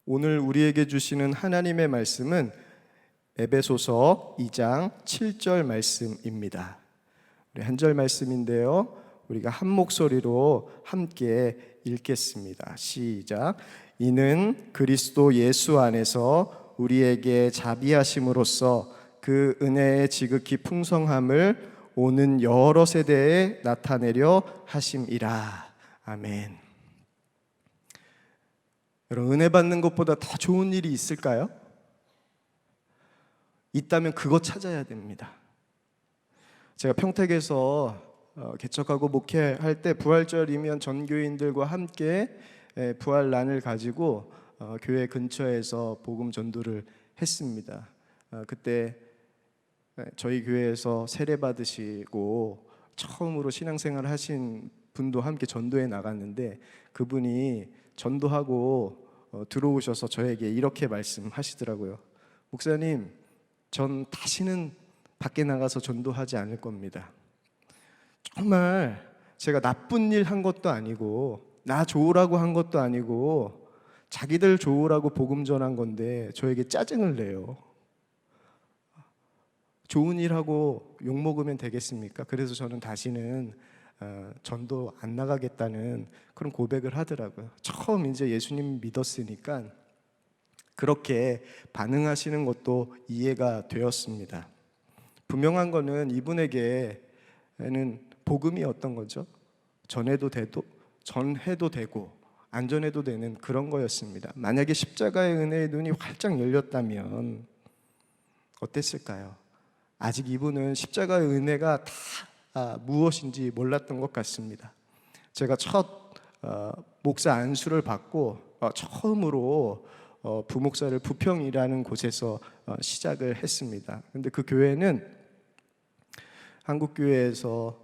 오늘 우리에게 주시는 하나님의 말씀은 에베소서 2장 7절 말씀입니다. 우리 한 절 말씀인데요, 우리가 한 목소리로 함께 읽겠습니다. 시작. 이는 그리스도 예수 안에서 우리에게 자비하심으로써 그 은혜의 지극히 풍성함을 오는 여러 세대에 나타내려 하심이라. 아멘. 여러분, 은혜 받는 것보다 더 좋은 일이 있을까요? 있다면 그거 찾아야 됩니다. 제가 평택에서 개척하고 목회할 때 부활절이면 전교인들과 함께 부활란을 가지고 교회 근처에서 복음 전도를 했습니다. 그때 저희 교회에서 세례 받으시고 처음으로 신앙생활 하신 분도 함께 전도에 나갔는데, 그분이 전도하고 들어오셔서 저에게 이렇게 말씀하시더라고요. 목사님, 전 다시는 밖에 나가서 전도하지 않을 겁니다. 정말 제가 나쁜 일 한 것도 아니고 나 좋으라고 한 것도 아니고 자기들 좋으라고 복음 전한 건데 저에게 짜증을 내요. 좋은 일 하고 욕 먹으면 되겠습니까? 그래서 저는 다시는 전도 안 나가겠다는 그런 고백을 하더라고요. 처음 이제 예수님 믿었으니까 그렇게 반응하시는 것도 이해가 되었습니다. 분명한 거는 이분에게는 복음이 어떤 거죠? 전해도 되고 안 전해도 되는 그런 거였습니다. 만약에 십자가의 은혜의 눈이 활짝 열렸다면 어땠을까요? 아직 이분은 십자가의 은혜가 다 무엇인지 몰랐던 것 같습니다. 제가 첫 목사 안수를 받고 처음으로 부목사를 부평이라는 곳에서 시작을 했습니다. 근데 그 교회는 한국교회에서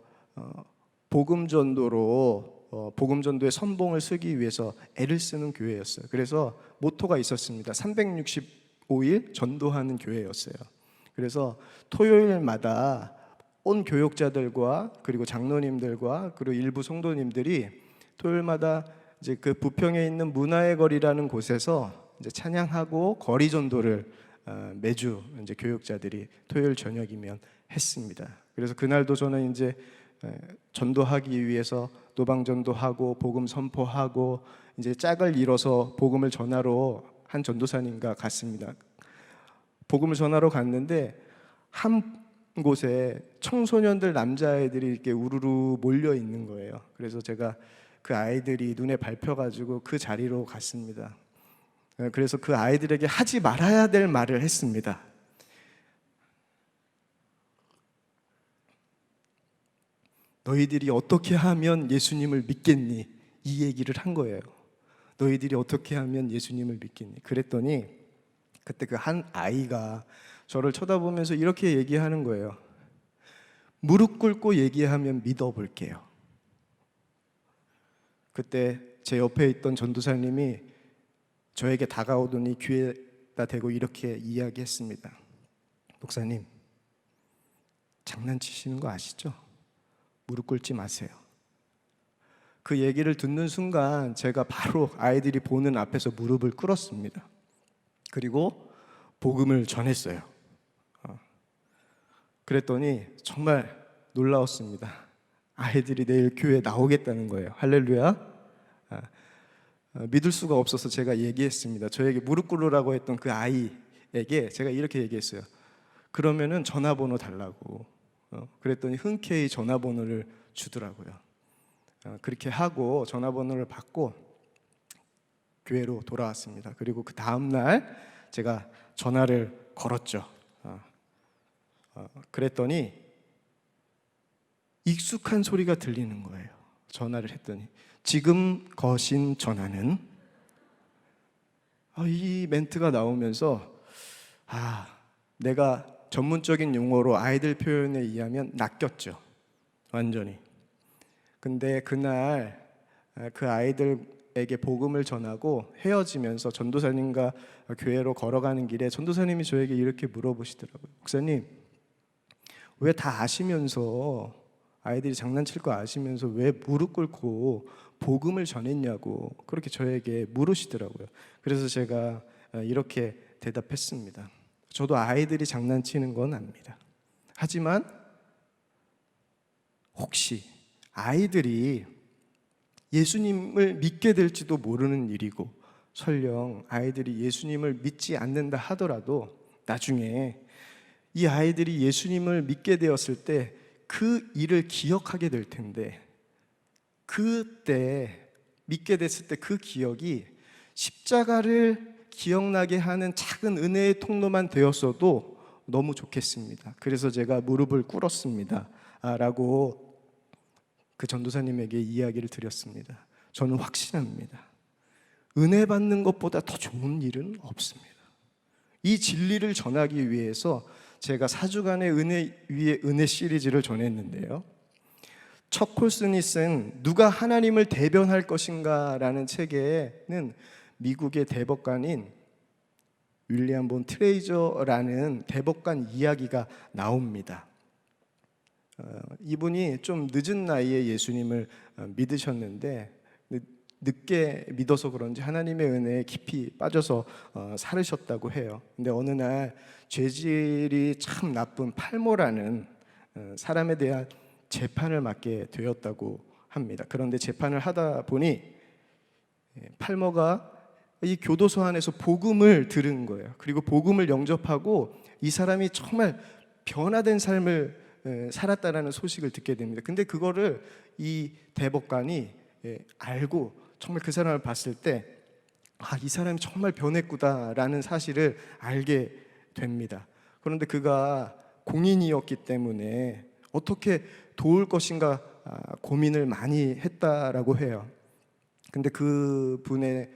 복음 전도의 선봉을 쓰기 위해서 애를 쓰는 교회였어요. 그래서 모토가 있었습니다. 365일 전도하는 교회였어요. 그래서 토요일마다 온 교역자들과 그리고 장로님들과 그리고 일부 성도님들이 토요일마다 이제 그 부평에 있는 문화의 거리라는 곳에서 이제 찬양하고 거리 전도를 매주 이제 교역자들이 토요일 저녁이면 했습니다. 그래서 그날도 저는 이제 전도하기 위해서 노방 전도하고 복음 선포하고 이제 짝을 이뤄서 복음을 전하러 한 전도사님과 갔습니다. 복음을 전하러 갔는데 한 곳에 청소년들 남자아이들이 이렇게 우르르 몰려 있는 거예요. 그래서 제가 그 아이들이 눈에 밟혀가지고 그 자리로 갔습니다. 그래서 그 아이들에게 하지 말아야 될 말을 했습니다. 너희들이 어떻게 하면 예수님을 믿겠니? 이 얘기를 한 거예요. 너희들이 어떻게 하면 예수님을 믿겠니? 그랬더니 그때 그 한 아이가 저를 쳐다보면서 이렇게 얘기하는 거예요. 무릎 꿇고 얘기하면 믿어볼게요. 그때 제 옆에 있던 전도사님이 저에게 다가오더니 귀에다 대고 이렇게 이야기했습니다. 목사님, 장난치시는 거 아시죠? 무릎 꿇지 마세요. 그 얘기를 듣는 순간 제가 바로 아이들이 보는 앞에서 무릎을 꿇었습니다. 그리고 복음을 전했어요. 그랬더니 정말 놀라웠습니다. 아이들이 내일 교회에 나오겠다는 거예요. 할렐루야. 믿을 수가 없어서 제가 얘기했습니다. 저에게 무릎 꿇으라고 했던 그 아이에게 제가 이렇게 얘기했어요. 그러면은 전화번호 달라고. 그랬더니 흔쾌히 전화번호를 주더라고요. 그렇게 하고 전화번호를 받고 교회로 돌아왔습니다. 그리고 그 다음날 제가 전화를 걸었죠. 그랬더니 익숙한 소리가 들리는 거예요. 전화를 했더니 지금 거신 전화는, 이 멘트가 나오면서 내가 전문적인 용어로 아이들 표현에 의하면 낚였죠. 완전히. 근데 그날 그 아이들에게 복음을 전하고 헤어지면서 전도사님과 교회로 걸어가는 길에 전도사님이 저에게 이렇게 물어보시더라고요. 목사님, 왜 다 아시면서 아이들이 장난칠 거 아시면서 왜 무릎 꿇고 복음을 전했냐고 그렇게 저에게 물으시더라고요. 그래서 제가 이렇게 대답했습니다. 저도 아이들이 장난치는 건 압니다. 하지만 혹시 아이들이 예수님을 믿게 될지도 모르는 일이고, 설령 아이들이 예수님을 믿지 않는다 하더라도 나중에 이 아이들이 예수님을 믿게 되었을 때 그 일을 기억하게 될 텐데, 그때 믿게 됐을 때 그 기억이 십자가를 기억나게 하는 작은 은혜의 통로만 되었어도 너무 좋겠습니다. 그래서 제가 무릎을 꿇었습니다 라고 그 전도사님에게 이야기를 드렸습니다. 저는 확신합니다. 은혜 받는 것보다 더 좋은 일은 없습니다. 이 진리를 전하기 위해서 제가 4주간의 은혜 위에 은혜 시리즈를 전했는데요. 척 콜슨이 쓴 누가 하나님을 대변할 것인가 라는 책에는 미국의 대법관인 윌리엄 본 트레이저라는 대법관 이야기가 나옵니다. 이분이 좀 늦은 나이에 예수님을 믿으셨는데 늦게 믿어서 그런지 하나님의 은혜에 깊이 빠져서 살으셨다고 해요. 근데 어느 날 죄질이 참 나쁜 팔모라는 사람에 대한 재판을 맡게 되었다고 합니다. 그런데 재판을 하다 보니 팔모가 이 교도소 안에서 복음을 들은 거예요. 그리고 복음을 영접하고 이 사람이 정말 변화된 삶을 살았다라는 소식을 듣게 됩니다. 근데 그거를 이 대법관이 알고 정말 그 사람을 봤을 때 이 사람이 정말 변했구나라는 사실을 알게 됩니다. 그런데 그가 공인이었기 때문에 어떻게 도울 것인가 고민을 많이 했다라고 해요. 근데 그 분의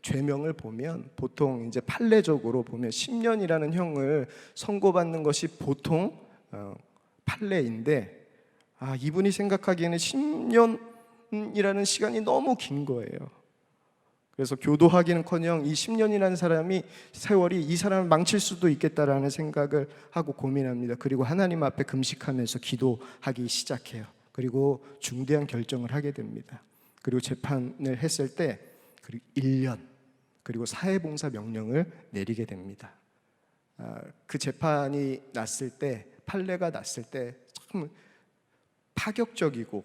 죄명을 보면 보통 이제 판례적으로 보면 10년이라는 형을 선고받는 것이 보통 판례인데 이분이 생각하기에는 10년이라는 시간이 너무 긴 거예요. 그래서 교도하기는커녕 이 10년이라는 세월이 이 사람을 망칠 수도 있겠다라는 생각을 하고 고민합니다. 그리고 하나님 앞에 금식하면서 기도하기 시작해요. 그리고 중대한 결정을 하게 됩니다. 그리고 재판을 했을 때 그리고 1년 그리고 사회봉사 명령을 내리게 됩니다. 그 재판이 났을 때, 판례가 났을 때 참 파격적이고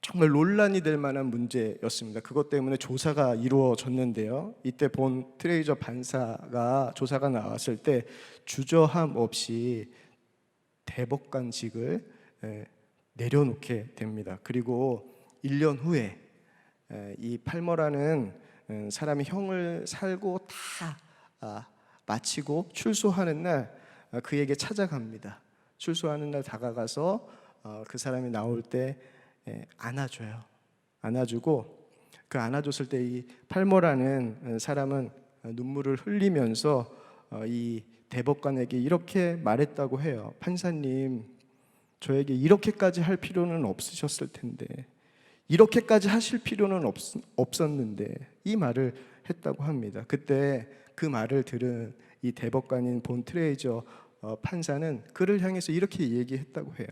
정말 논란이 될 만한 문제였습니다. 그것 때문에 조사가 이루어졌는데요. 이때 본 트레이저 판사가 조사가 나왔을 때 주저함 없이 대법관직을 내려놓게 됩니다. 그리고 1년 후에 이 팔머라는 사람이 형을 살고 다 마치고 출소하는 날 그에게 찾아갑니다. 출소하는 날 다가가서 그 사람이 나올 때 안아줘요. 안아주고 그 안아줬을 때 이 팔머라는 사람은 눈물을 흘리면서 이 대법관에게 이렇게 말했다고 해요. 판사님, 저에게 이렇게까지 할 필요는 없으셨을 텐데, 이렇게까지 하실 필요는 없었는데, 이 말을 했다고 합니다. 그때 그 말을 들은 이 대법관인 본 트레이저 판사는 그를 향해서 이렇게 얘기했다고 해요.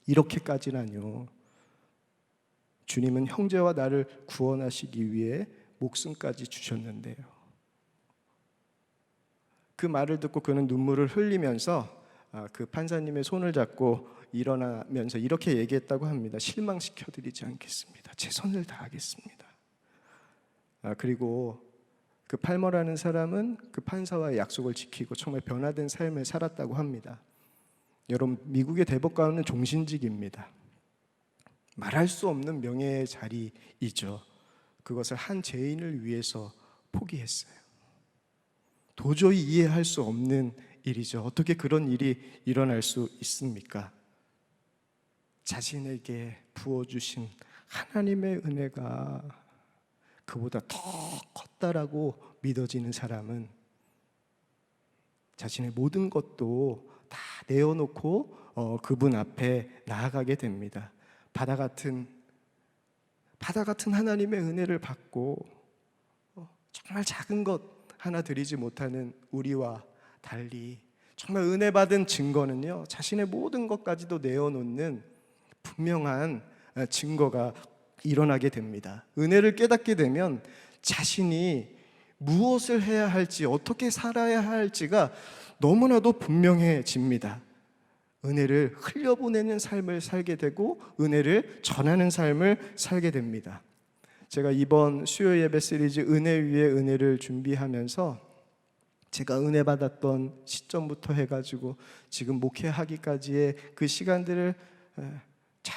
이렇게까지라뇨. 주님은 형제와 나를 구원하시기 위해 목숨까지 주셨는데요. 그 말을 듣고 그는 눈물을 흘리면서 그 판사님의 손을 잡고 일어나면서 이렇게 얘기했다고 합니다. 실망시켜드리지 않겠습니다. 최선을 다하겠습니다. 그리고 그 팔머라는 사람은 그 판사와의 약속을 지키고 정말 변화된 삶을 살았다고 합니다. 여러분, 미국의 대법관은 종신직입니다. 말할 수 없는 명예의 자리이죠. 그것을 한 죄인을 위해서 포기했어요. 도저히 이해할 수 없는 일이죠. 어떻게 그런 일이 일어날 수 있습니까? 자신에게 부어주신 하나님의 은혜가 그보다 더 컸다라고 믿어지는 사람은 자신의 모든 것도 다 내어놓고 그분 앞에 나아가게 됩니다. 바다 같은 하나님의 은혜를 받고 정말 작은 것 하나 드리지 못하는 우리와 달리 정말 은혜 받은 증거는요, 자신의 모든 것까지도 내어놓는 분명한 증거가 일어나게 됩니다. 은혜를 깨닫게 되면 자신이 무엇을 해야 할지, 어떻게 살아야 할지가 너무나도 분명해집니다. 은혜를 흘려보내는 삶을 살게 되고 은혜를 전하는 삶을 살게 됩니다. 제가 이번 수요 예배 시리즈 은혜 위에 은혜를 준비하면서 제가 은혜 받았던 시점부터 해가지고 지금 목회하기까지의 그 시간들을 쫙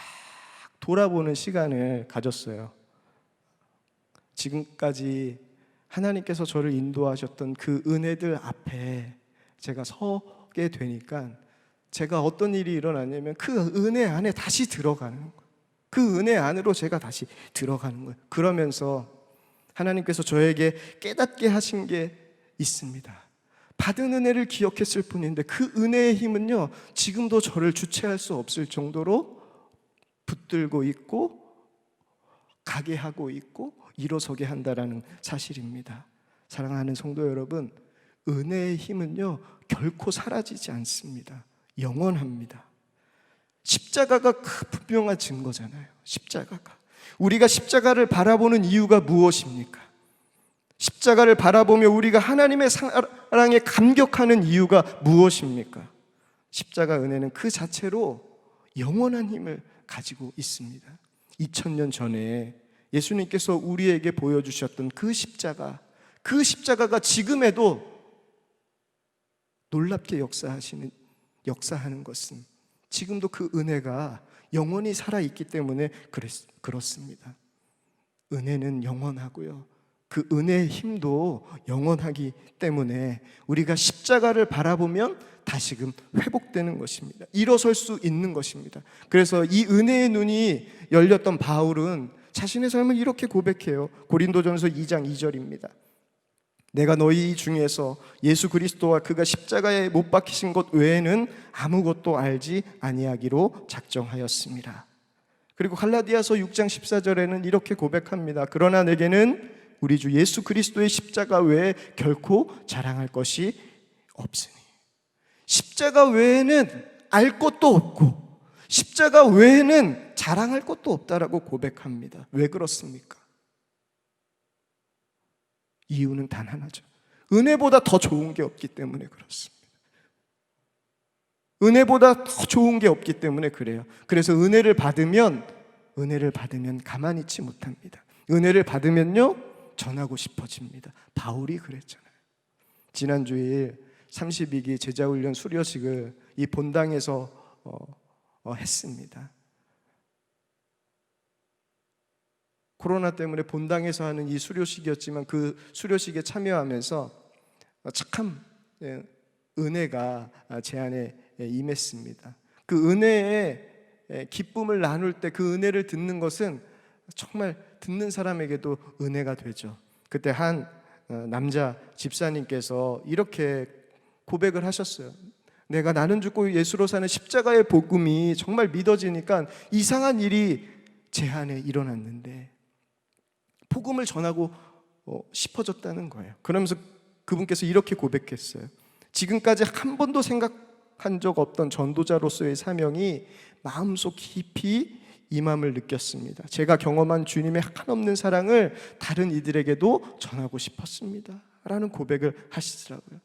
돌아보는 시간을 가졌어요. 지금까지 하나님께서 저를 인도하셨던 그 은혜들 앞에 제가 서게 되니까 제가 어떤 일이 일어나냐면 그 은혜 안에 다시 들어가는 거예요. 그 은혜 안으로 제가 다시 들어가는 거예요. 그러면서 하나님께서 저에게 깨닫게 하신 게 있습니다. 받은 은혜를 기억했을 뿐인데 그 은혜의 힘은요, 지금도 저를 주체할 수 없을 정도로 붙들고 있고 가게 하고 있고 일어서게 한다라는 사실입니다. 사랑하는 성도 여러분, 은혜의 힘은요 결코 사라지지 않습니다. 영원합니다. 십자가가 그 분명한 증거잖아요. 십자가가, 우리가 십자가를 바라보는 이유가 무엇입니까? 십자가를 바라보며 우리가 하나님의 사랑에 감격하는 이유가 무엇입니까? 십자가 은혜는 그 자체로 영원한 힘을 가지고 있습니다. 2000년 전에 예수님께서 우리에게 보여주셨던 그 십자가가 지금에도 놀랍게 역사하는 것은 지금도 그 은혜가 영원히 살아있기 때문에 그렇습니다. 은혜는 영원하고요, 그 은혜의 힘도 영원하기 때문에 우리가 십자가를 바라보면 다시금 회복되는 것입니다. 일어설 수 있는 것입니다. 그래서 이 은혜의 눈이 열렸던 바울은 자신의 삶을 이렇게 고백해요. 고린도전서 2장 2절입니다. 내가 너희 중에서 예수 그리스도와 그가 십자가에 못 박히신 것 외에는 아무것도 알지 아니하기로 작정하였습니다. 그리고 갈라디아서 6장 14절에는 이렇게 고백합니다. 그러나 내게는 우리 주 예수 그리스도의 십자가 외에 결코 자랑할 것이 없으니. 십자가 외에는 알 것도 없고 십자가 외에는 자랑할 것도 없다라고 고백합니다. 왜 그렇습니까? 이유는 단 하나죠. 은혜보다 더 좋은 게 없기 때문에 그렇습니다. 은혜보다 더 좋은 게 없기 때문에 그래요. 그래서 은혜를 받으면 가만히 있지 못합니다. 은혜를 받으면요 전하고 싶어집니다. 바울이 그랬잖아요. 지난 주일 32기 제자훈련 수료식을 이 본당에서 했습니다. 코로나 때문에 본당에서 하는 이 수료식이었지만 그 수료식에 참여하면서 참 은혜가 제 안에 임했습니다. 그 은혜의 기쁨을 나눌 때 그 은혜를 듣는 것은 정말 듣는 사람에게도 은혜가 되죠. 그때 한 남자 집사님께서 이렇게 고백을 하셨어요. 내가 나는 죽고 예수로 사는 십자가의 복음이 정말 믿어지니까 이상한 일이 제 안에 일어났는데 복음을 전하고 싶어졌다는 거예요. 그러면서 그분께서 이렇게 고백했어요. 지금까지 한 번도 생각한 적 없던 전도자로서의 사명이 마음속 깊이 임함을 느꼈습니다. 제가 경험한 주님의 한없는 사랑을 다른 이들에게도 전하고 싶었습니다 라는 고백을 하시더라고요.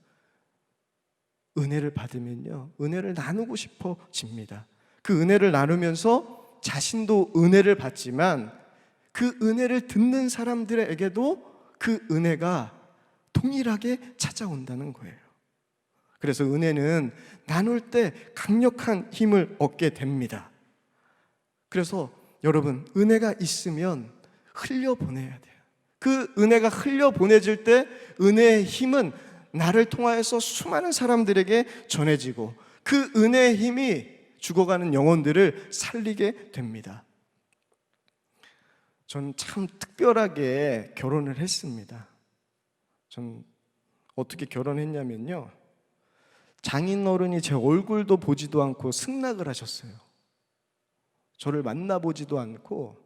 은혜를 받으면요 은혜를 나누고 싶어집니다. 그 은혜를 나누면서 자신도 은혜를 받지만 그 은혜를 듣는 사람들에게도 그 은혜가 동일하게 찾아온다는 거예요. 그래서 은혜는 나눌 때 강력한 힘을 얻게 됩니다. 그래서 여러분, 은혜가 있으면 흘려보내야 돼요. 그 은혜가 흘려보내질 때 은혜의 힘은 나를 통하여서 수많은 사람들에게 전해지고 그 은혜의 힘이 죽어가는 영혼들을 살리게 됩니다. 전 참 특별하게 결혼을 했습니다. 전 어떻게 결혼했냐면요, 장인어른이 제 얼굴도 보지도 않고 승낙을 하셨어요. 저를 만나보지도 않고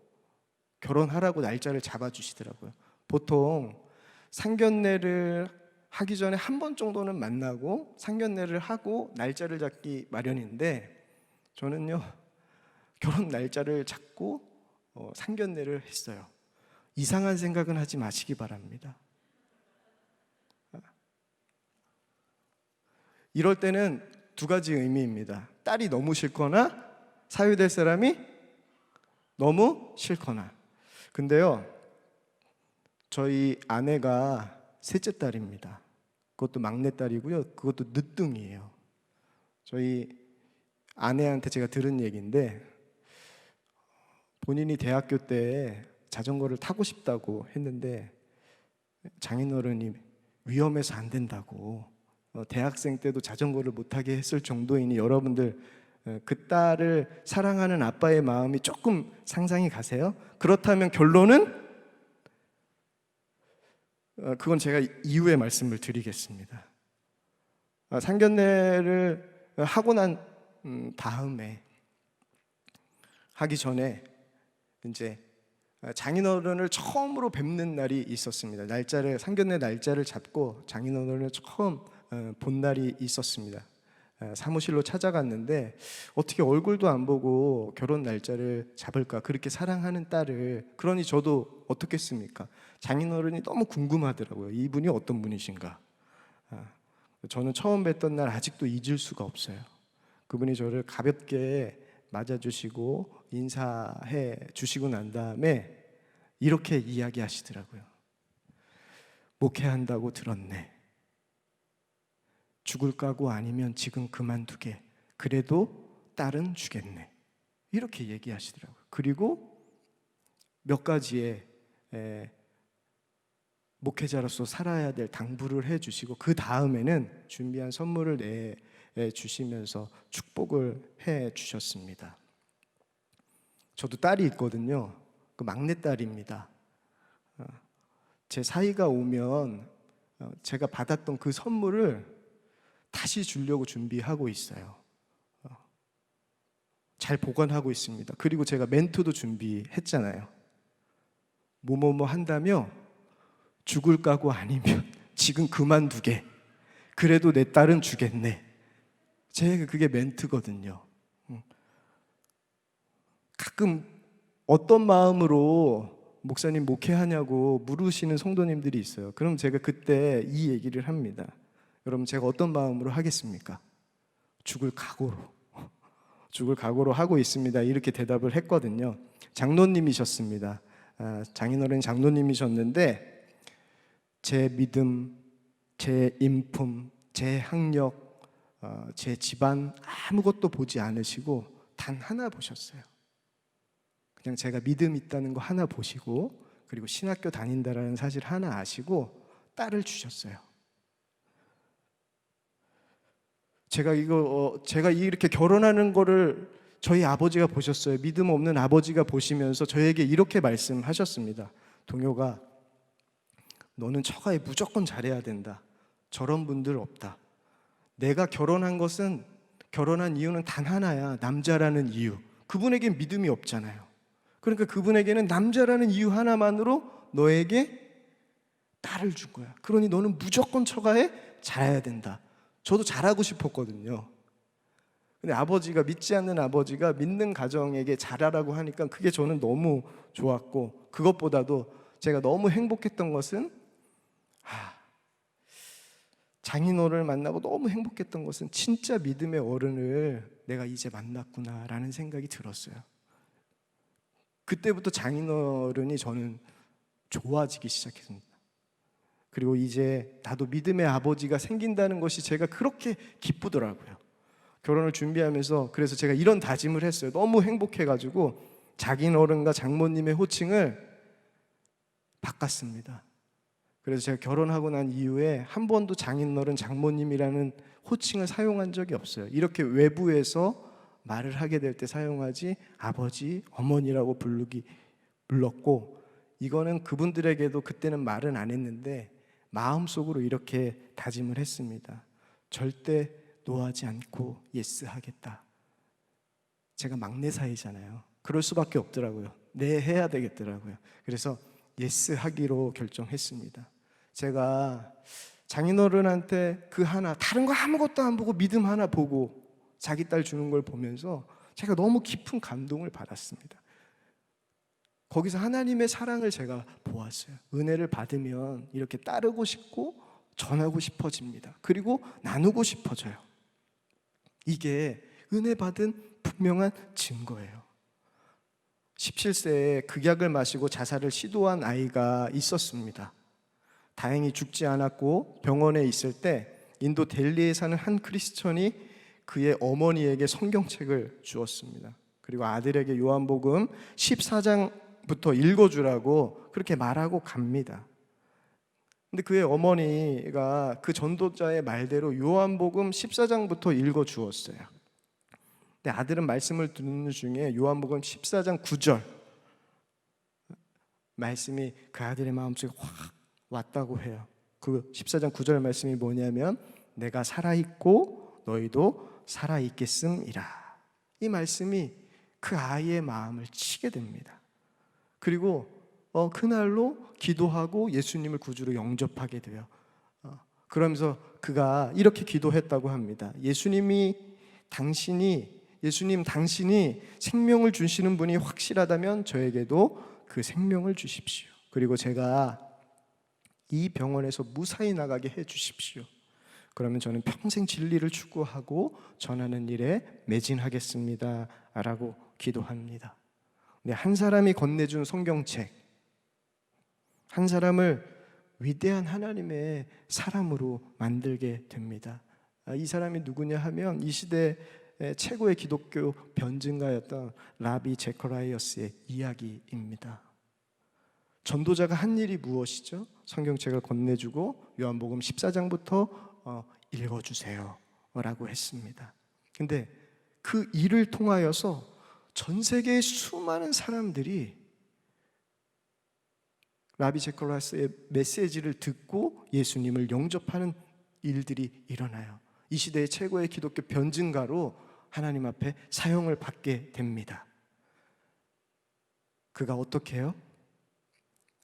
결혼하라고 날짜를 잡아주시더라고요. 보통 상견례를 하기 전에 한 번 정도는 만나고 상견례를 하고 날짜를 잡기 마련인데, 저는요 결혼 날짜를 잡고 상견례를 했어요. 이상한 생각은 하지 마시기 바랍니다. 이럴 때는 두 가지 의미입니다. 딸이 너무 싫거나 사유될 사람이 너무 싫거나. 근데요, 저희 아내가 셋째 딸입니다. 그것도 막내딸이고요. 그것도 늦둥이에요. 저희 아내한테 제가 들은 얘기인데, 본인이 대학교 때 자전거를 타고 싶다고 했는데 장인어른이 위험해서 안 된다고, 대학생 때도 자전거를 못 타게 했을 정도이니 여러분들 그 딸을 사랑하는 아빠의 마음이 조금 상상이 가세요? 그렇다면 결론은 그건 제가 이후에 말씀을 드리겠습니다. 상견례를 하고 난 다음에, 하기 전에 이제 장인어른을 처음으로 뵙는 날이 있었습니다. 상견례 날짜를 잡고 장인어른을 처음 본 날이 있었습니다. 사무실로 찾아갔는데 어떻게 얼굴도 안 보고 결혼 날짜를 잡을까, 그렇게 사랑하는 딸을. 그러니 저도 어떻겠습니까? 장인어른이 너무 궁금하더라고요. 이분이 어떤 분이신가. 저는 처음 뵀던 날 아직도 잊을 수가 없어요. 그분이 저를 가볍게 맞아주시고 인사해 주시고 난 다음에 이렇게 이야기하시더라고요. 목회한다고 들었네. 죽을 각오 아니면 지금 그만두게. 그래도 딸은 주겠네. 이렇게 얘기하시더라고요. 그리고 몇 가지의 목회자로서 살아야 될 당부를 해주시고, 그 다음에는 준비한 선물을 내주시면서 축복을 해주셨습니다. 저도 딸이 있거든요. 그 막내딸입니다. 제 사이가 오면 제가 받았던 그 선물을 다시 주려고 준비하고 있어요. 잘 보관하고 있습니다. 그리고 제가 멘트도 준비했잖아요. 뭐뭐뭐 한다며 죽을 각오 아니면 지금 그만두게. 그래도 내 딸은 주겠네. 제 그게 멘트거든요. 가끔 어떤 마음으로 목사님 목회하냐고 물으시는 성도님들이 있어요. 그럼 제가 그때 이 얘기를 합니다. 여러분, 제가 어떤 마음으로 하겠습니까? 죽을 각오로 하고 있습니다. 이렇게 대답을 했거든요. 장로님이셨습니다. 장인어른 장로님이셨는데 제 믿음, 제 인품, 제 학력, 제 집안 아무것도 보지 않으시고 단 하나 보셨어요. 그냥 제가 믿음 있다는 거 하나 보시고, 그리고 신학교 다닌다라는 사실 하나 아시고 딸을 주셨어요. 제가 이렇게 결혼하는 거를 저희 아버지가 보셨어요. 믿음 없는 아버지가 보시면서 저에게 이렇게 말씀하셨습니다. 동효가, 너는 처가에 무조건 잘해야 된다. 저런 분들 없다. 내가 결혼한 이유는 단 하나야. 남자라는 이유. 그분에겐 믿음이 없잖아요. 그러니까 그분에게는 남자라는 이유 하나만으로 너에게 딸을 준 거야. 그러니 너는 무조건 처가에 잘해야 된다. 저도 잘하고 싶었거든요. 근데 믿지 않는 아버지가 믿는 가정에게 잘하라고 하니까 그게 저는 너무 좋았고, 그것보다도 제가 너무 행복했던 것은, 장인어른을 만나고 너무 행복했던 것은 진짜 믿음의 어른을 내가 이제 만났구나라는 생각이 들었어요. 그때부터 장인어른이 저는 좋아지기 시작했습니다. 그리고 이제 나도 믿음의 아버지가 생긴다는 것이 제가 그렇게 기쁘더라고요. 결혼을 준비하면서 그래서 제가 이런 다짐을 했어요. 너무 행복해가지고 장인어른과 장모님의 호칭을 바꿨습니다. 그래서 제가 결혼하고 난 이후에 한 번도 장인어른, 장모님이라는 호칭을 사용한 적이 없어요. 이렇게 외부에서 말을 하게 될 때 사용하지 아버지, 어머니라고 불렀고, 이거는 그분들에게도 그때는 말은 안 했는데 마음속으로 이렇게 다짐을 했습니다. 절대 노하지 않고 예스 하겠다. 제가 막내 사이잖아요. 그럴 수밖에 없더라고요. 네, 해야 되겠더라고요. 그래서 예스 하기로 결정했습니다. 제가 장인어른한테 그 하나, 다른 거 아무것도 안 보고 믿음 하나 보고 자기 딸 주는 걸 보면서 제가 너무 깊은 감동을 받았습니다. 거기서 하나님의 사랑을 제가 보았어요. 은혜를 받으면 이렇게 따르고 싶고 전하고 싶어집니다. 그리고 나누고 싶어져요. 이게 은혜 받은 분명한 증거예요. 17세에 극약을 마시고 자살을 시도한 아이가 있었습니다. 다행히 죽지 않았고 병원에 있을 때 인도 델리에 사는 한 크리스천이 그의 어머니에게 성경책을 주었습니다. 그리고 아들에게 요한복음 14장부터 읽어주라고 그렇게 말하고 갑니다. 근데 그의 어머니가 그 전도자의 말대로 요한복음 14장부터 읽어주었어요. 근데 아들은 말씀을 듣는 중에 요한복음 14장 9절 말씀이 그 아들의 마음속에 확 왔다고 해요. 그 14장 9절 말씀이 뭐냐면 내가 살아있고 너희도 살아있겠음이라. 이 말씀이 그 아이의 마음을 치게 됩니다. 그리고 그날로 기도하고 예수님을 구주로 영접하게 돼요. 그러면서 그가 이렇게 기도했다고 합니다. 예수님 당신이 생명을 주시는 분이 확실하다면 저에게도 그 생명을 주십시오. 그리고 제가 이 병원에서 무사히 나가게 해 주십시오. 그러면 저는 평생 진리를 추구하고 전하는 일에 매진하겠습니다 라고 기도합니다. 근데 한 사람이 건네준 성경책, 한 사람을 위대한 하나님의 사람으로 만들게 됩니다. 이 사람이 누구냐 하면 이 시대 최고의 기독교 변증가였던 라비 제커라이어스의 이야기입니다. 전도자가 한 일이 무엇이죠? 성경책을 건네주고 요한복음 14장부터 읽어주세요 라고 했습니다. 근데 그 일을 통하여서 전 세계의 수많은 사람들이 라비 제커라이어스의 메시지를 듣고 예수님을 영접하는 일들이 일어나요. 이 시대의 최고의 기독교 변증가로 하나님 앞에 사용을 받게 됩니다. 그가 어떻게 해요?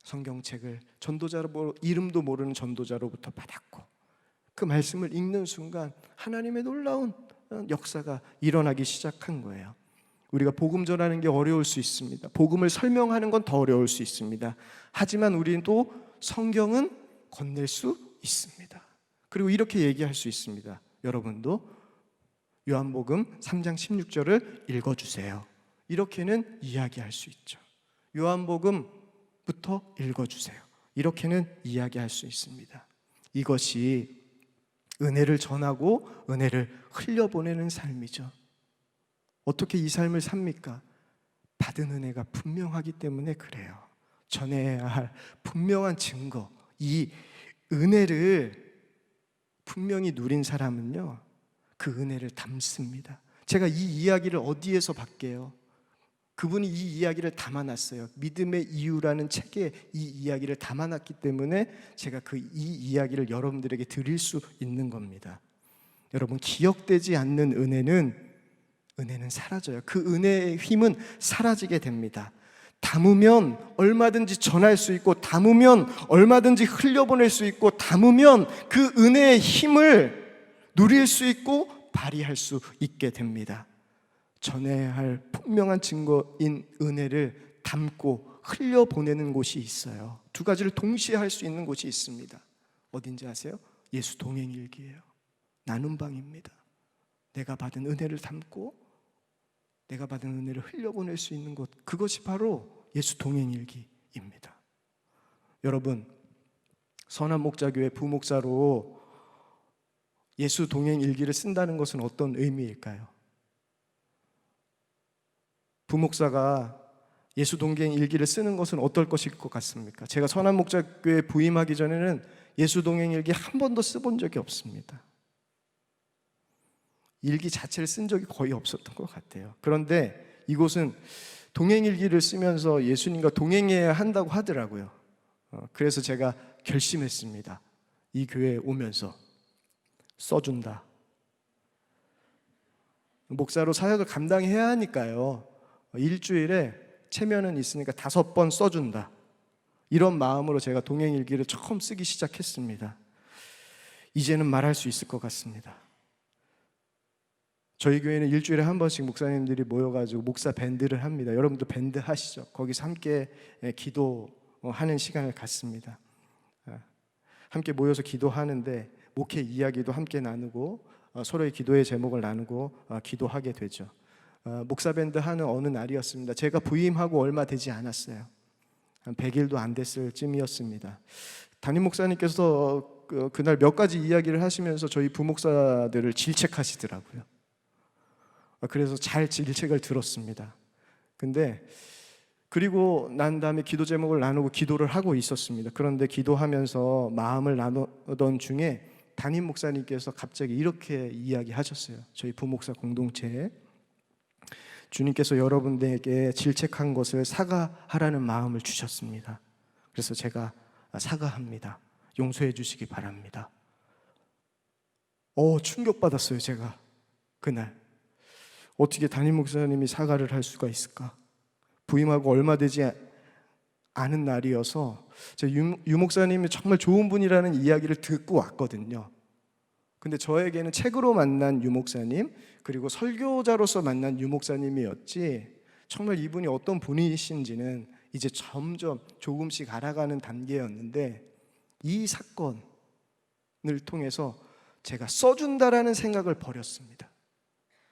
성경책을 전도자로 이름도 모르는 전도자로부터 받았고 그 말씀을 읽는 순간 하나님의 놀라운 역사가 일어나기 시작한 거예요. 우리가 복음 전하는 게 어려울 수 있습니다. 복음을 설명하는 건 더 어려울 수 있습니다. 하지만 우리는 또 성경은 건넬 수 있습니다. 그리고 이렇게 얘기할 수 있습니다. 여러분도 요한복음 3장 16절을 읽어주세요. 이렇게는 이야기할 수 있죠. 요한복음부터 읽어주세요. 이렇게는 이야기할 수 있습니다. 이것이 은혜를 전하고 은혜를 흘려보내는 삶이죠. 어떻게 이 삶을 삽니까? 받은 은혜가 분명하기 때문에 그래요. 전해야 할 분명한 증거, 이 은혜를 분명히 누린 사람은요 그 은혜를 담습니다. 제가 이 이야기를 어디에서 받게요? 그분이 이 이야기를 담아놨어요. 믿음의 이유라는 책에 이 이야기를 담아놨기 때문에 제가 이 이야기를 여러분들에게 드릴 수 있는 겁니다. 여러분, 기억되지 않는 은혜는 사라져요. 그 은혜의 힘은 사라지게 됩니다. 담으면 얼마든지 전할 수 있고, 담으면 얼마든지 흘려보낼 수 있고, 담으면 그 은혜의 힘을 누릴 수 있고 발휘할 수 있게 됩니다. 전해야 할 분명한 증거인 은혜를 담고 흘려보내는 곳이 있어요. 두 가지를 동시에 할 수 있는 곳이 있습니다. 어딘지 아세요? 예수 동행일기예요. 나눔방입니다. 내가 받은 은혜를 담고 내가 받은 은혜를 흘려보낼 수 있는 곳, 그것이 바로 예수 동행일기입니다. 여러분, 선한 목자교회 부목사로 예수 동행일기를 쓴다는 것은 어떤 의미일까요? 부목사가 예수 동행일기를 쓰는 것은 어떨 것일 것 같습니까? 제가 선한 목자교회 부임하기 전에는 예수 동행일기 한 번도 써본 적이 없습니다. 일기 자체를 쓴 적이 거의 없었던 것 같아요. 그런데 이곳은 동행일기를 쓰면서 예수님과 동행해야 한다고 하더라고요. 그래서 제가 결심했습니다. 이 교회에 오면서 써준다. 목사로 사역을 감당해야 하니까요. 일주일에 체면은 있으니까 5번 써준다. 이런 마음으로 제가 동행일기를 처음 쓰기 시작했습니다. 이제는 말할 수 있을 것 같습니다. 저희 교회는 일주일에 한 번씩 목사님들이 모여가지고 목사 밴드를 합니다. 여러분도 밴드 하시죠? 거기서 함께 기도하는 시간을 갖습니다. 함께 모여서 기도하는데 목회 이야기도 함께 나누고 서로의 기도의 제목을 나누고 기도하게 되죠. 목사 밴드 하는 어느 날이었습니다. 제가 부임하고 얼마 되지 않았어요. 한 100일도 안 됐을 쯤이었습니다. 담임 목사님께서 그날 몇 가지 이야기를 하시면서 저희 부목사들을 질책하시더라고요. 그래서 잘 질책을 들었습니다. 근데 그리고 난 다음에 기도 제목을 나누고 기도를 하고 있었습니다. 그런데 기도하면서 마음을 나누던 중에 담임 목사님께서 갑자기 이렇게 이야기하셨어요. 저희 부목사 공동체에 주님께서 여러분들에게 질책한 것을 사과하라는 마음을 주셨습니다. 그래서 제가 사과합니다. 용서해 주시기 바랍니다. 충격받았어요. 제가 그날 어떻게 담임 목사님이 사과를 할 수가 있을까? 부임하고 얼마 되지 않은 날이어서 유 목사님이 정말 좋은 분이라는 이야기를 듣고 왔거든요. 근데 저에게는 책으로 만난 유 목사님, 그리고 설교자로서 만난 유 목사님이었지, 정말 이분이 어떤 분이신지는 이제 점점 조금씩 알아가는 단계였는데, 이 사건을 통해서 제가 써준다라는 생각을 버렸습니다.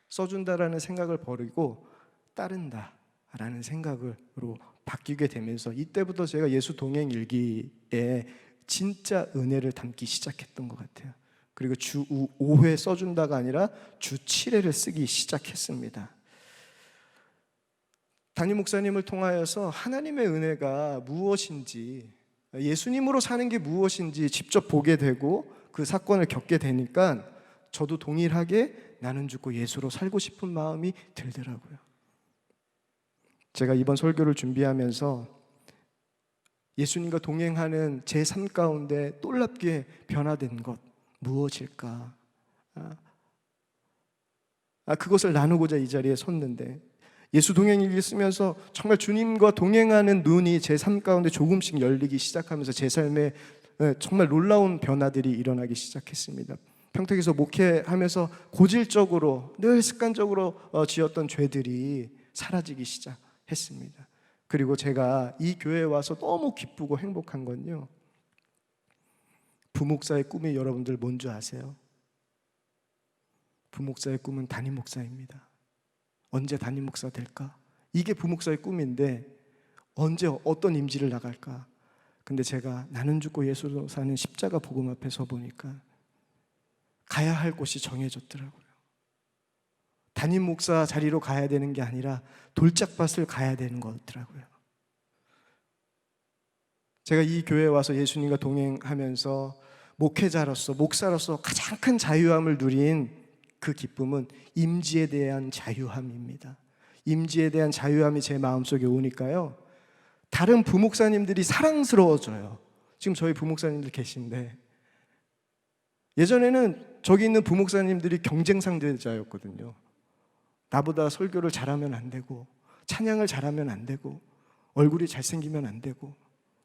써준다라는 생각을 버리고 따른다라는 생각으로 바뀌게 되면서, 이때부터 제가 예수 동행 일기에 진짜 은혜를 담기 시작했던 것 같아요. 그리고 주 5회 써준다가 아니라 주 7회를 쓰기 시작했습니다. 담임 목사님을 통하여서 하나님의 은혜가 무엇인지, 예수님으로 사는 게 무엇인지 직접 보게 되고 그 사건을 겪게 되니까 저도 동일하게 나는 죽고 예수로 살고 싶은 마음이 들더라고요. 제가 이번 설교를 준비하면서 예수님과 동행하는 제 삶 가운데 놀랍게 변화된 것 무엇일까? 그것을 나누고자 이 자리에 섰는데, 예수 동행일기 쓰면서 정말 주님과 동행하는 눈이 제 삶 가운데 조금씩 열리기 시작하면서 제 삶에 정말 놀라운 변화들이 일어나기 시작했습니다. 평택에서 목회하면서 고질적으로 늘 습관적으로 지었던 죄들이 사라지기 시작했습니다. 그리고 제가 이 교회에 와서 너무 기쁘고 행복한 건요, 부목사의 꿈이 여러분들 뭔지 아세요? 부목사의 꿈은 담임 목사입니다. 언제 담임 목사 될까? 이게 부목사의 꿈인데 언제 어떤 임지를 나갈까? 근데 제가 나는 죽고 예수로 사는 십자가 복음 앞에 서 보니까 가야 할 곳이 정해졌더라고요. 담임 목사 자리로 가야 되는 게 아니라 돌짝밭을 가야 되는 거더라고요. 제가 이 교회에 와서 예수님과 동행하면서 목회자로서, 목사로서 가장 큰 자유함을 누린 그 기쁨은 임지에 대한 자유함입니다. 임지에 대한 자유함이 제 마음속에 오니까요, 다른 부목사님들이 사랑스러워져요. 지금 저희 부목사님들 계신데, 예전에는 저기 있는 부목사님들이 경쟁 상대자였거든요. 나보다 설교를 잘하면 안 되고, 찬양을 잘하면 안 되고, 얼굴이 잘생기면 안 되고,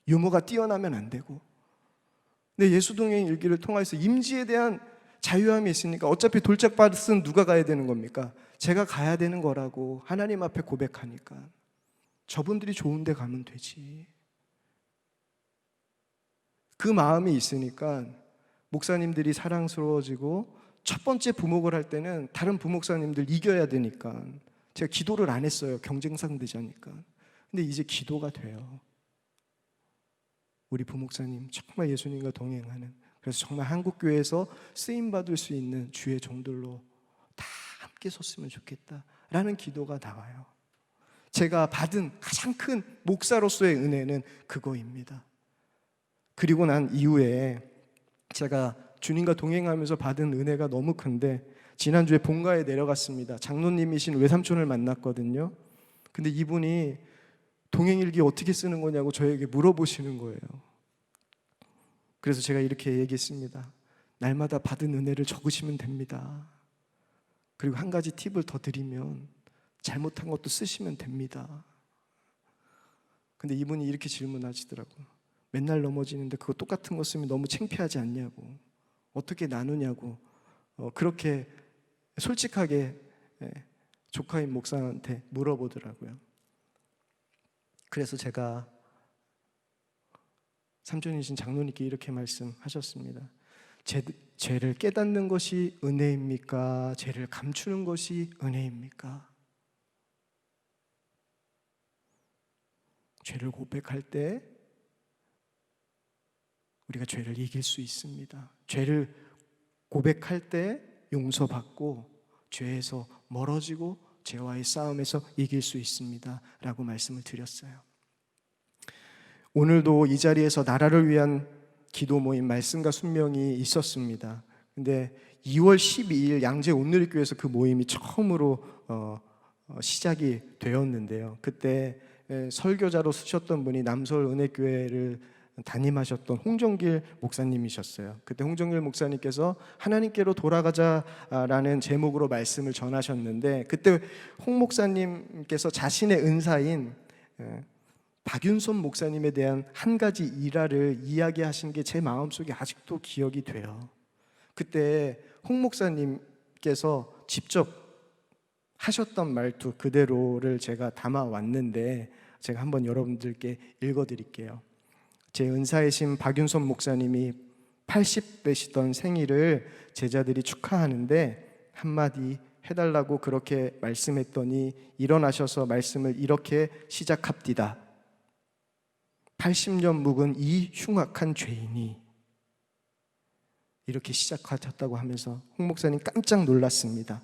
유머가 뛰어나면 안 되고. 근데 예수동행 일기를 통해서 임지에 대한 자유함이 있으니까 어차피 돌짝밭은 누가 가야 되는 겁니까? 제가 가야 되는 거라고 하나님 앞에 고백하니까 저분들이 좋은 데 가면 되지. 그 마음이 있으니까 목사님들이 사랑스러워지고, 첫 번째 부목을 할 때는 다른 부목사님들 이겨야 되니까 제가 기도를 안 했어요. 경쟁 상대자니까. 근데 이제 기도가 돼요. 우리 부목사님 정말 예수님과 동행하는, 그래서 정말 한국교회에서 쓰임받을 수 있는 주의 종들로 다 함께 섰으면 좋겠다라는 기도가 나와요. 제가 받은 가장 큰 목사로서의 은혜는 그거입니다. 그리고 난 이후에 제가 주님과 동행하면서 받은 은혜가 너무 큰데, 지난주에 본가에 내려갔습니다. 장로님이신 외삼촌을 만났거든요. 근데 이분이 동행일기 어떻게 쓰는 거냐고 저에게 물어보시는 거예요. 그래서 제가 이렇게 얘기했습니다. 날마다 받은 은혜를 적으시면 됩니다. 그리고 한 가지 팁을 더 드리면 잘못한 것도 쓰시면 됩니다. 근데 이분이 이렇게 질문하시더라고요. 맨날 넘어지는데 그거 똑같은 거 쓰면 너무 창피하지 않냐고. 어떻게 나누냐고 그렇게 솔직하게 조카인 목사한테 물어보더라고요. 그래서 제가 삼촌이신 장로님께 이렇게 말씀하셨습니다. 죄를 깨닫는 것이 은혜입니까? 죄를 감추는 것이 은혜입니까? 죄를 고백할 때 우리가 죄를 이길 수 있습니다. 죄를 고백할 때 용서받고 죄에서 멀어지고 죄와의 싸움에서 이길 수 있습니다 라고 말씀을 드렸어요. 오늘도 이 자리에서 나라를 위한 기도 모임 말씀과 순명이 있었습니다. 근데 2월 12일 양재 온누리교회에서 그 모임이 처음으로 시작이 되었는데요. 그때 설교자로 쓰셨던 분이 남서울 은혜교회를 담임하셨던 홍정길 목사님이셨어요. 그때 홍정길 목사님께서 하나님께로 돌아가자라는 제목으로 말씀을 전하셨는데, 그때 홍 목사님께서 자신의 은사인 박윤선 목사님에 대한 한 가지 일화를 이야기하신 게 제 마음속에 아직도 기억이 돼요. 그때 홍 목사님께서 직접 하셨던 말투 그대로를 제가 담아왔는데 제가 한번 여러분들께 읽어드릴게요. 제 은사이신 박윤선 목사님이 80되시던 생일을 제자들이 축하하는데 한마디 해달라고 그렇게 말씀했더니 일어나셔서 말씀을 이렇게 시작합디다. 80년 묵은 이 흉악한 죄인이, 이렇게 시작하셨다고 하면서 홍 목사님 깜짝 놀랐습니다.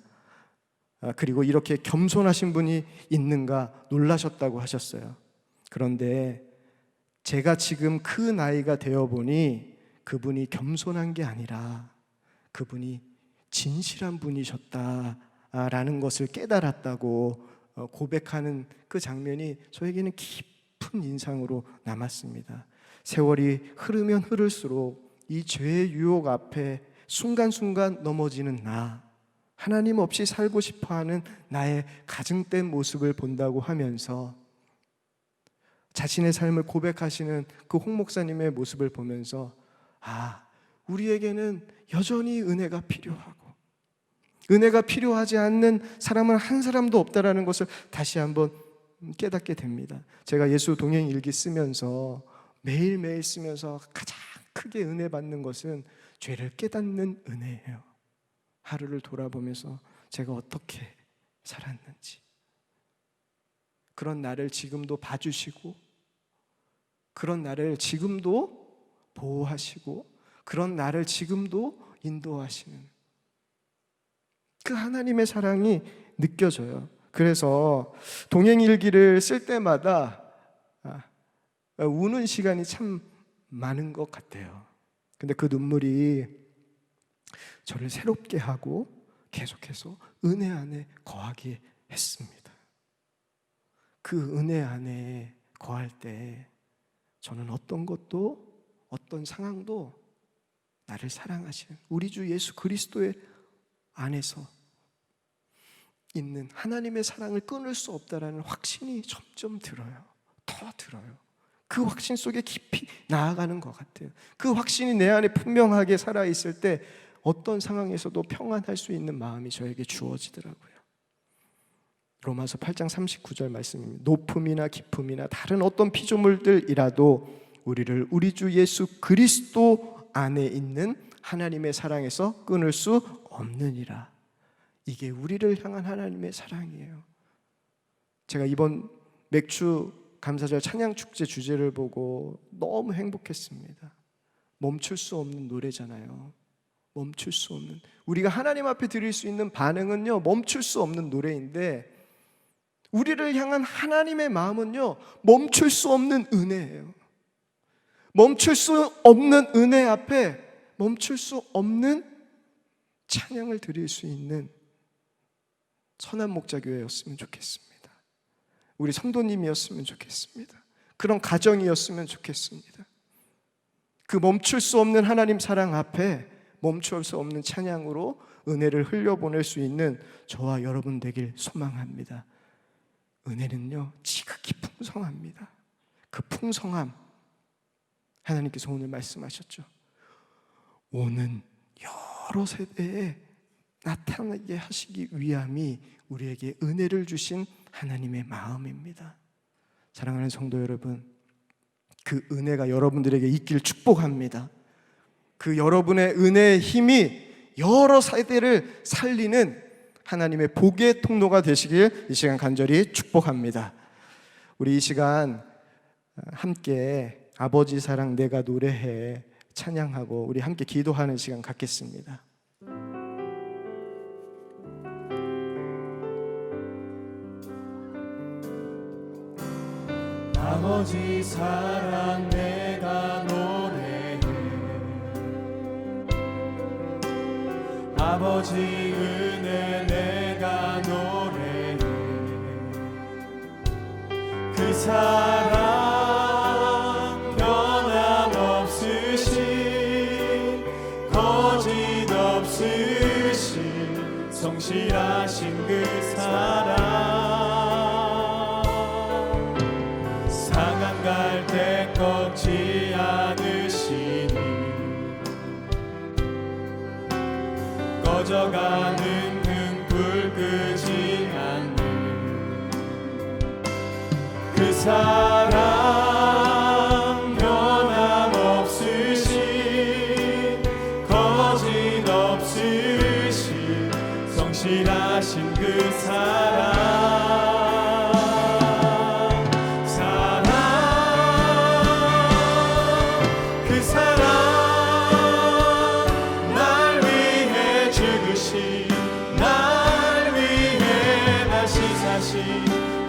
그리고 이렇게 겸손하신 분이 있는가 놀라셨다고 하셨어요. 그런데 제가 지금 그 나이가 되어 보니 그분이 겸손한 게 아니라 그분이 진실한 분이셨다라는 것을 깨달았다고 고백하는 그 장면이 저에게는 깊은 인상으로 남았습니다. 세월이 흐르면 흐를수록 이 죄의 유혹 앞에 순간순간 넘어지는 나, 하나님 없이 살고 싶어하는 나의 가증된 모습을 본다고 하면서 자신의 삶을 고백하시는 그 홍 목사님의 모습을 보면서 우리에게는 여전히 은혜가 필요하고 은혜가 필요하지 않는 사람은 한 사람도 없다라는 것을 다시 한번 깨닫게 됩니다. 제가 예수 동행 일기 쓰면서 매일매일 쓰면서 가장 크게 은혜 받는 것은 죄를 깨닫는 은혜예요. 하루를 돌아보면서 제가 어떻게 살았는지, 그런 나를 지금도 봐주시고 그런 나를 지금도 보호하시고 그런 나를 지금도 인도하시는 그 하나님의 사랑이 느껴져요. 그래서 동행일기를 쓸 때마다 우는 시간이 참 많은 것 같아요. 근데 그 눈물이 저를 새롭게 하고 계속해서 은혜 안에 거하게 했습니다. 그 은혜 안에 거할 때 저는 어떤 것도 어떤 상황도 나를 사랑하시는 우리 주 예수 그리스도의 안에서 있는 하나님의 사랑을 끊을 수 없다라는 확신이 점점 들어요. 더 들어요. 그 확신 속에 깊이 나아가는 것 같아요. 그 확신이 내 안에 분명하게 살아있을 때 어떤 상황에서도 평안할 수 있는 마음이 저에게 주어지더라고요. 로마서 8장 39절 말씀입니다. 높음이나 깊음이나 다른 어떤 피조물들이라도 우리를 우리 주 예수 그리스도 안에 있는 하나님의 사랑에서 끊을 수 없느니라. 이게 우리를 향한 하나님의 사랑이에요. 제가 이번 맥주 감사절 찬양축제 주제를 보고 너무 행복했습니다. 멈출 수 없는 노래잖아요. 멈출 수 없는, 우리가 하나님 앞에 드릴 수 있는 반응은요 멈출 수 없는 노래인데, 우리를 향한 하나님의 마음은요 멈출 수 없는 은혜예요. 멈출 수 없는 은혜 앞에 멈출 수 없는 찬양을 드릴 수 있는 선한 목자교회였으면 좋겠습니다. 우리 성도님이었으면 좋겠습니다. 그런 가정이었으면 좋겠습니다. 그 멈출 수 없는 하나님 사랑 앞에 멈출 수 없는 찬양으로 은혜를 흘려보낼 수 있는 저와 여러분 되길 소망합니다. 은혜는요 지극히 풍성합니다. 그 풍성함 하나님께서 오늘 말씀하셨죠. 오는 여러 세대에 나타나게 하시기 위함이 우리에게 은혜를 주신 하나님의 마음입니다. 사랑하는 성도 여러분, 그 은혜가 여러분들에게 있길 축복합니다. 그 여러분의 은혜의 힘이 여러 세대를 살리는 하나님의 복의 통로가 되시길 이 시간 간절히 축복합니다. 우리 이 시간 함께 아버지 사랑 내가 노래해 찬양하고 우리 함께 기도하는 시간 갖겠습니다. 아버지 사랑 내가 노래해, 아버지 은혜 내가 노래해. 그 사랑 변함없으신 거짓 없으신 성실하신 그 사랑, 상한 갈대 꺾지 않으시니 꺼져가는 등불 끄지 않는 그 사랑, 변함없으신 거짓 없으신 성실하신 그 사랑,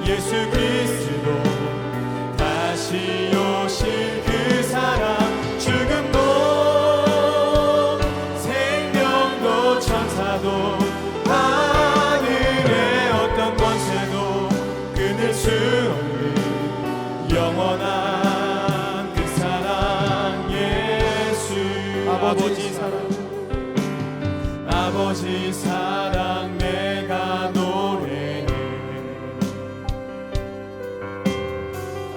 예수 그리스도 다시 오실 그 사랑, 죽음도 생명도 천사도 하늘의 어떤 권세도 끊을 수 없는 영원한 그 사랑, 예수 아버지 사랑, 아버지 사랑 내가 노래해,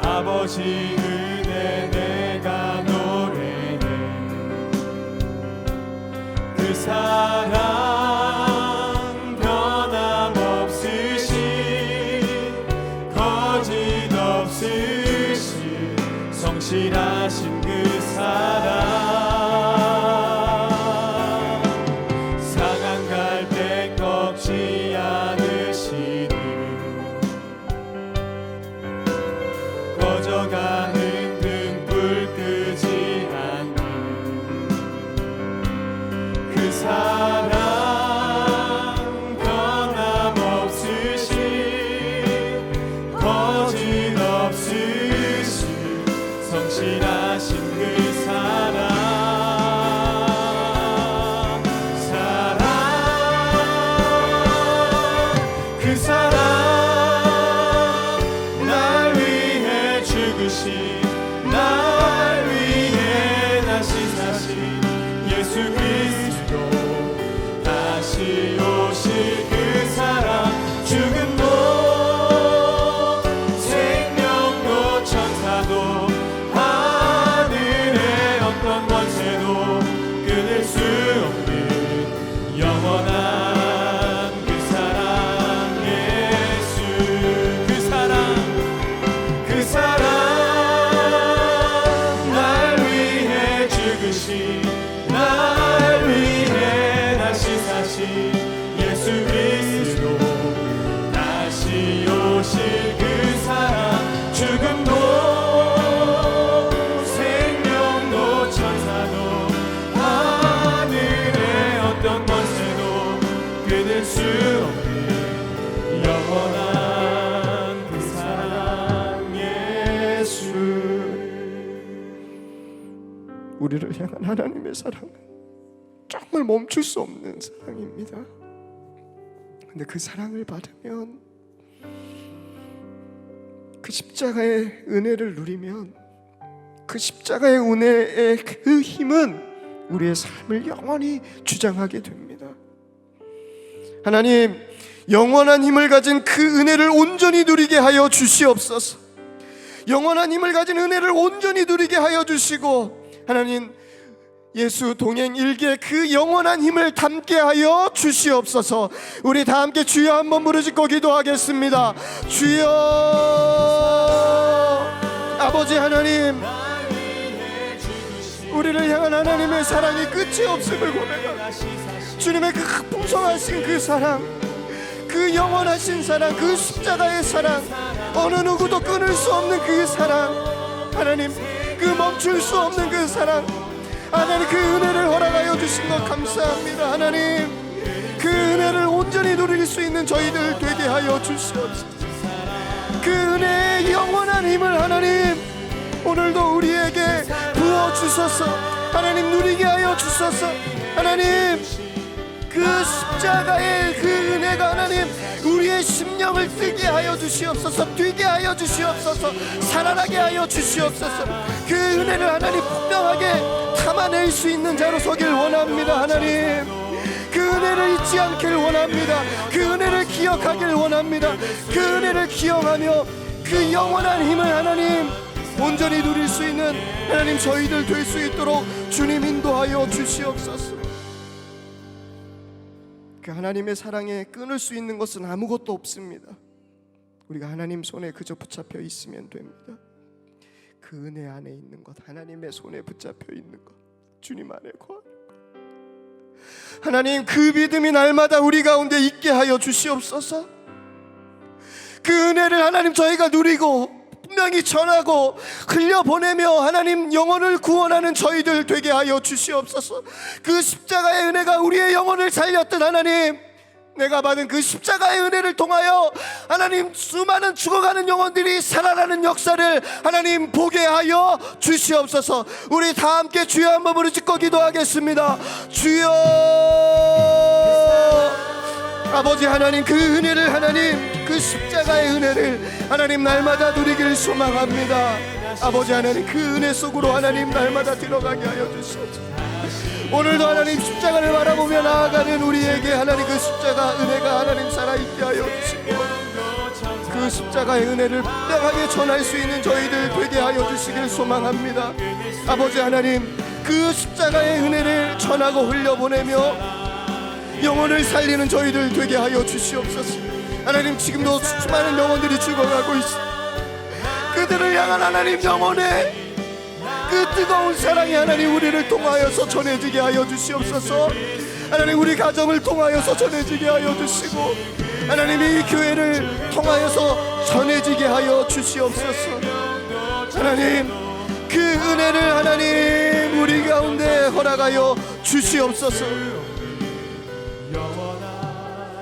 아버지 은혜 내가 노래해. 그 사랑 변함없으신 거짓 없으신 성실하신 그 사랑, 상한 갈대 꺾지 않으시니 꺼져가는 등불 끄지 않는 그 사랑, 변함없으신 거짓 없으신 성실하신 그 사랑, 그 사랑 날 위해 죽으신, 날 위해 다시 사신 예수 그리스도 다시 오실 그 사랑, 죽음도 생명도 천사도 하늘의 어떤 권세도 끊을 수 없는 영원한 그 사랑, 예수 그 사랑, 그 사랑 날 위해 죽으신, 날 위해 다시 사신 예수 그리스도 다시 오실 그 사랑, 죽음도 생명도 천사도 하늘의 어떤 권세도 끊을 수 없는 영원한 그 사랑, 예수. 우리를 향한 하나님의 사랑은 정말 멈출 수 없는 사랑입니다. 근데 그 사랑을 받으면, 그 십자가의 은혜를 누리면, 그 십자가의 은혜의 그 힘은 우리의 삶을 영원히 주장하게 됩니다. 하나님, 영원한 힘을 가진 그 은혜를 온전히 누리게 하여 주시옵소서. 영원한 힘을 가진 은혜를 온전히 누리게 하여 주시고, 하나님, 예수 동행 일기에 그 영원한 힘을 담게 하여 주시옵소서. 우리 다 함께 주여 한번 부르짖고 기도하겠습니다. 주여. 아버지 하나님, 우리를 향한 하나님의 사랑이 끝이 없음을 고백합니다. 주님의 그 풍성하신 그 사랑, 그 영원하신 사랑, 그 십자가의 사랑, 어느 누구도 끊을 수 없는 그 사랑, 하나님, 그 멈출 수 없는 그 사랑, 하나님, 그 은혜를 허락하여 주신 것 감사합니다. 하나님, 그 은혜를 온전히 누릴 수 있는 저희들 되게 하여 주시옵소서. 그 은혜의 영원한 힘을 하나님 오늘도 우리에게 부어주소서. 하나님, 누리게 하여 주소서. 하나님, 그 십자가의 그 은혜가 하나님 우리의 심령을 뜨게 하여 주시옵소서. 뛰게 하여 주시옵소서. 살아나게 하여 주시옵소서. 그 은혜를 하나님 분명하게 담아낼 수 있는 자로 서길 원합니다. 하나님, 그 은혜를 잊지 않길 원합니다. 그 은혜를 기억하길 원합니다. 그 은혜를 기억하며 그 영원한 힘을 하나님 온전히 누릴 수 있는 하나님 저희들 될 수 있도록 주님 인도하여 주시옵소서. 그 하나님의 사랑에 끊을 수 있는 것은 아무것도 없습니다. 우리가 하나님 손에 그저 붙잡혀 있으면 됩니다. 그 은혜 안에 있는 것, 하나님의 손에 붙잡혀 있는 것, 주님 안에 거하는 것, 하나님, 그 믿음이 날마다 우리 가운데 있게 하여 주시옵소서. 그 은혜를 하나님 저희가 누리고 분명히 전하고 흘려보내며 하나님 영혼을 구원하는 저희들 되게 하여 주시옵소서. 그 십자가의 은혜가 우리의 영혼을 살렸던 하나님, 내가 받은 그 십자가의 은혜를 통하여 하나님 수많은 죽어가는 영혼들이 살아나는 역사를 하나님 보게 하여 주시옵소서. 우리 다 함께 주여 한번 부르짖고 기도하겠습니다. 주여. 아버지 하나님, 그 은혜를 하나님, 그 십자가의 은혜를 하나님 날마다 누리길 소망합니다. 아버지 하나님, 그 은혜 속으로 하나님 날마다 들어가게 하여 주시옵소서. 오늘도 하나님 십자가를 바라보며 나아가는 우리에게 하나님 그 십자가 은혜가 하나님 살아있게 하여 주시고, 그 십자가의 은혜를 분명하게 전할 수 있는 저희들 되게 하여 주시길 소망합니다. 아버지 하나님, 그 십자가의 은혜를 전하고 흘려보내며 영혼을 살리는 저희들 되게 하여 주시옵소서. 하나님, 지금도 수많은 영혼들이 죽어가고 있습니다. 그들을 향한 하나님 영혼의 그 뜨거운 사랑이 하나님 우리를 통하여서 전해지게 하여 주시옵소서. 하나님, 우리 가정을 통하여서 전해지게 하여 주시고, 하나님 이 교회를 통하여서 전해지게 하여 주시옵소서. 하나님, 그 은혜를 하나님 우리 가운데 허락하여 주시옵소서.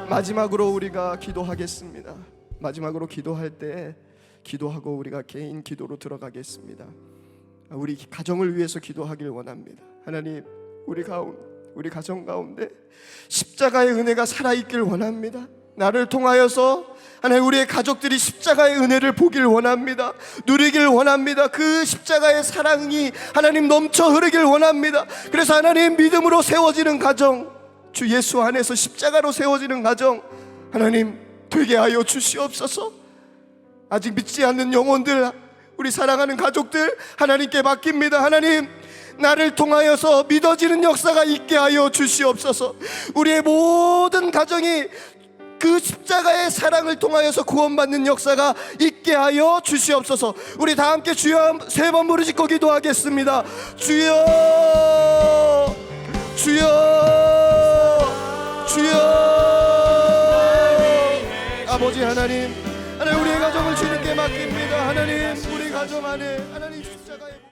마지막으로 우리가 기도하겠습니다. 마지막으로 기도할 때 기도하고 우리가 개인 기도로 들어가겠습니다. 우리 가정을 위해서 기도하길 원합니다. 하나님, 우리 가정 가운데 십자가의 은혜가 살아있길 원합니다. 나를 통하여서 하나님 우리의 가족들이 십자가의 은혜를 보길 원합니다. 누리길 원합니다. 그 십자가의 사랑이 하나님 넘쳐 흐르길 원합니다. 그래서 하나님 믿음으로 세워지는 가정, 주 예수 안에서 십자가로 세워지는 가정 하나님 되게 하여 주시옵소서. 아직 믿지 않는 영혼들, 우리 사랑하는 가족들 하나님께 맡깁니다. 하나님, 나를 통하여서 믿어지는 역사가 있게 하여 주시옵소서. 우리의 모든 가정이 그 십자가의 사랑을 통하여서 구원받는 역사가 있게 하여 주시옵소서. 우리 다 함께 주여 3번 부르짖고 기도하겠습니다. 주여, 주여, 주여. 아버지 하나님, 하나님 우리의 가정을 주님께 맡깁니다. 하나님, 우리 가정 안에